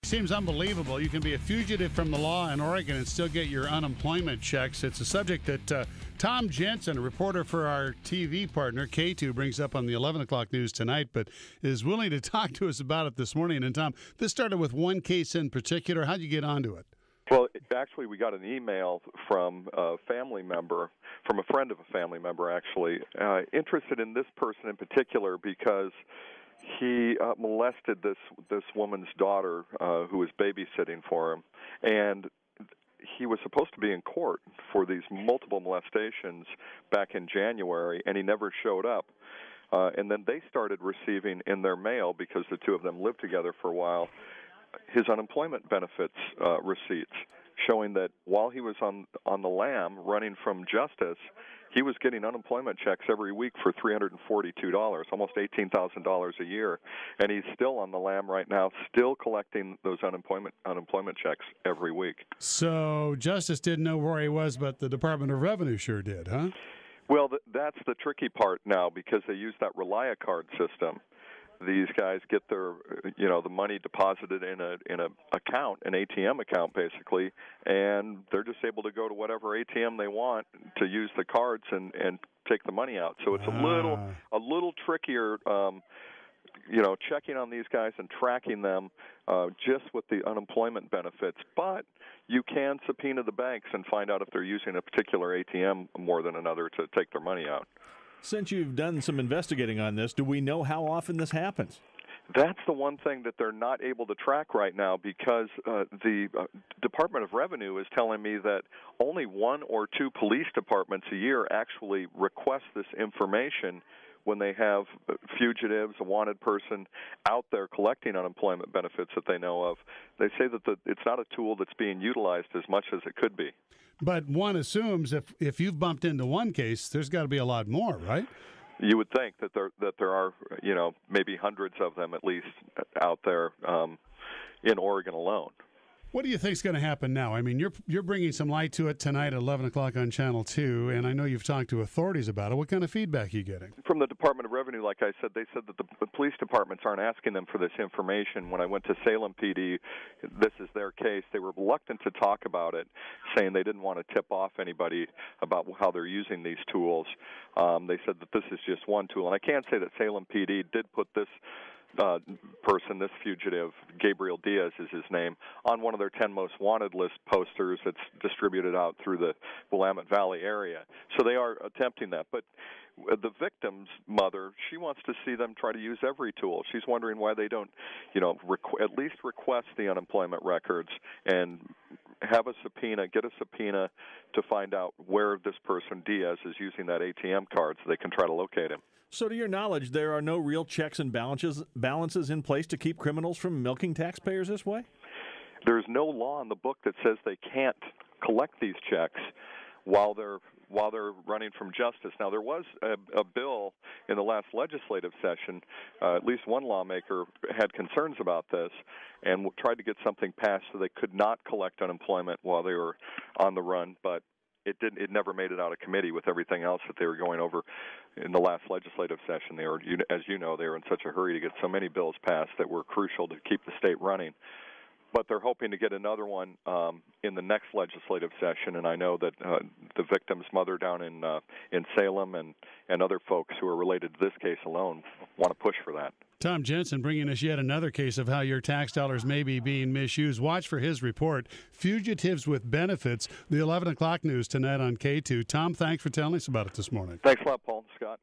Seems unbelievable. You can be a fugitive from the law in Oregon and still get your unemployment checks. It's a subject that Tom Jensen, a reporter for our TV partner, K2, brings up on the 11 o'clock news tonight, but is willing to talk to us about it this morning. And, Tom, this started with one case in particular. How'd you get onto it? Well, actually, we got an email from a family member, from a friend of a family member, actually, interested in this person in particular because he molested this woman's daughter who was babysitting for him, and he was supposed to be in court for these multiple molestations back in January, and he never showed up. And then they started receiving in their mail, because the two of them lived together for a while, his unemployment benefits receipts, showing that while he was on the lam running from justice, he was getting unemployment checks every week for $342, almost $18,000 a year, and he's still on the lam right now, still collecting those unemployment checks every week. So Justice didn't know where he was, but the Department of Revenue sure did, huh? Well, that's the tricky part now, because they use that Relia card system. These guys get their, the money deposited in an account, an ATM account, basically, and they're just able to go to whatever ATM they want to use the cards and take the money out. So it's a little trickier, checking on these guys and tracking them just with the unemployment benefits. But you can subpoena the banks and find out if they're using a particular ATM more than another to take their money out. Since you've done some investigating on this, do we know how often this happens? That's the one thing that they're not able to track right now, because the Department of Revenue is telling me that only 1 or 2 police departments a year actually request this information when they have fugitives, a wanted person out there collecting unemployment benefits that they know of. They say that it's not a tool that's being utilized as much as it could be. But one assumes if you've bumped into one case, there's got to be a lot more, right? You would think that there are, maybe hundreds of them at least out there in Oregon alone. What do you think is going to happen now? I mean, you're bringing some light to it tonight at 11 o'clock on Channel 2, and I know you've talked to authorities about it. What kind of feedback are you getting? From the Department of Revenue, like I said, they said that the police departments aren't asking them for this information. When I went to Salem PD, this is their case. They were reluctant to talk about it, saying they didn't want to tip off anybody about how they're using these tools. They said that this is just one tool. And I can say that Salem PD did put this person, this fugitive, Gabriel Diaz is his name, on one of their 10 most wanted list posters that's distributed out through the Willamette Valley area. So they are attempting that. But the victim's mother, she wants to see them try to use every tool. She's wondering why they don't, at least request the unemployment records and have a subpoena, get a subpoena to find out where this person, Diaz, is using that ATM card so they can try to locate him. So to your knowledge, there are no real checks and balances in place to keep criminals from milking taxpayers this way? There's no law in the book that says they can't collect these checks while they're running from justice. Now, there was a bill in the last legislative session. At least one lawmaker had concerns about this and tried to get something passed so they could not collect unemployment while they were on the run, but it never made it out of committee with everything else that they were going over in the last legislative session. They were, as you know, they were in such a hurry to get so many bills passed that were crucial to keep the state running. But they're hoping to get another one in the next legislative session, and I know that the victim's mother down in Salem and other folks who are related to this case alone want to push for that. Tom Jensen bringing us yet another case of how your tax dollars may be being misused. Watch for his report, Fugitives with Benefits, the 11 o'clock news tonight on K2. Tom, thanks for telling us about it this morning. Thanks a lot, Paul and Scott.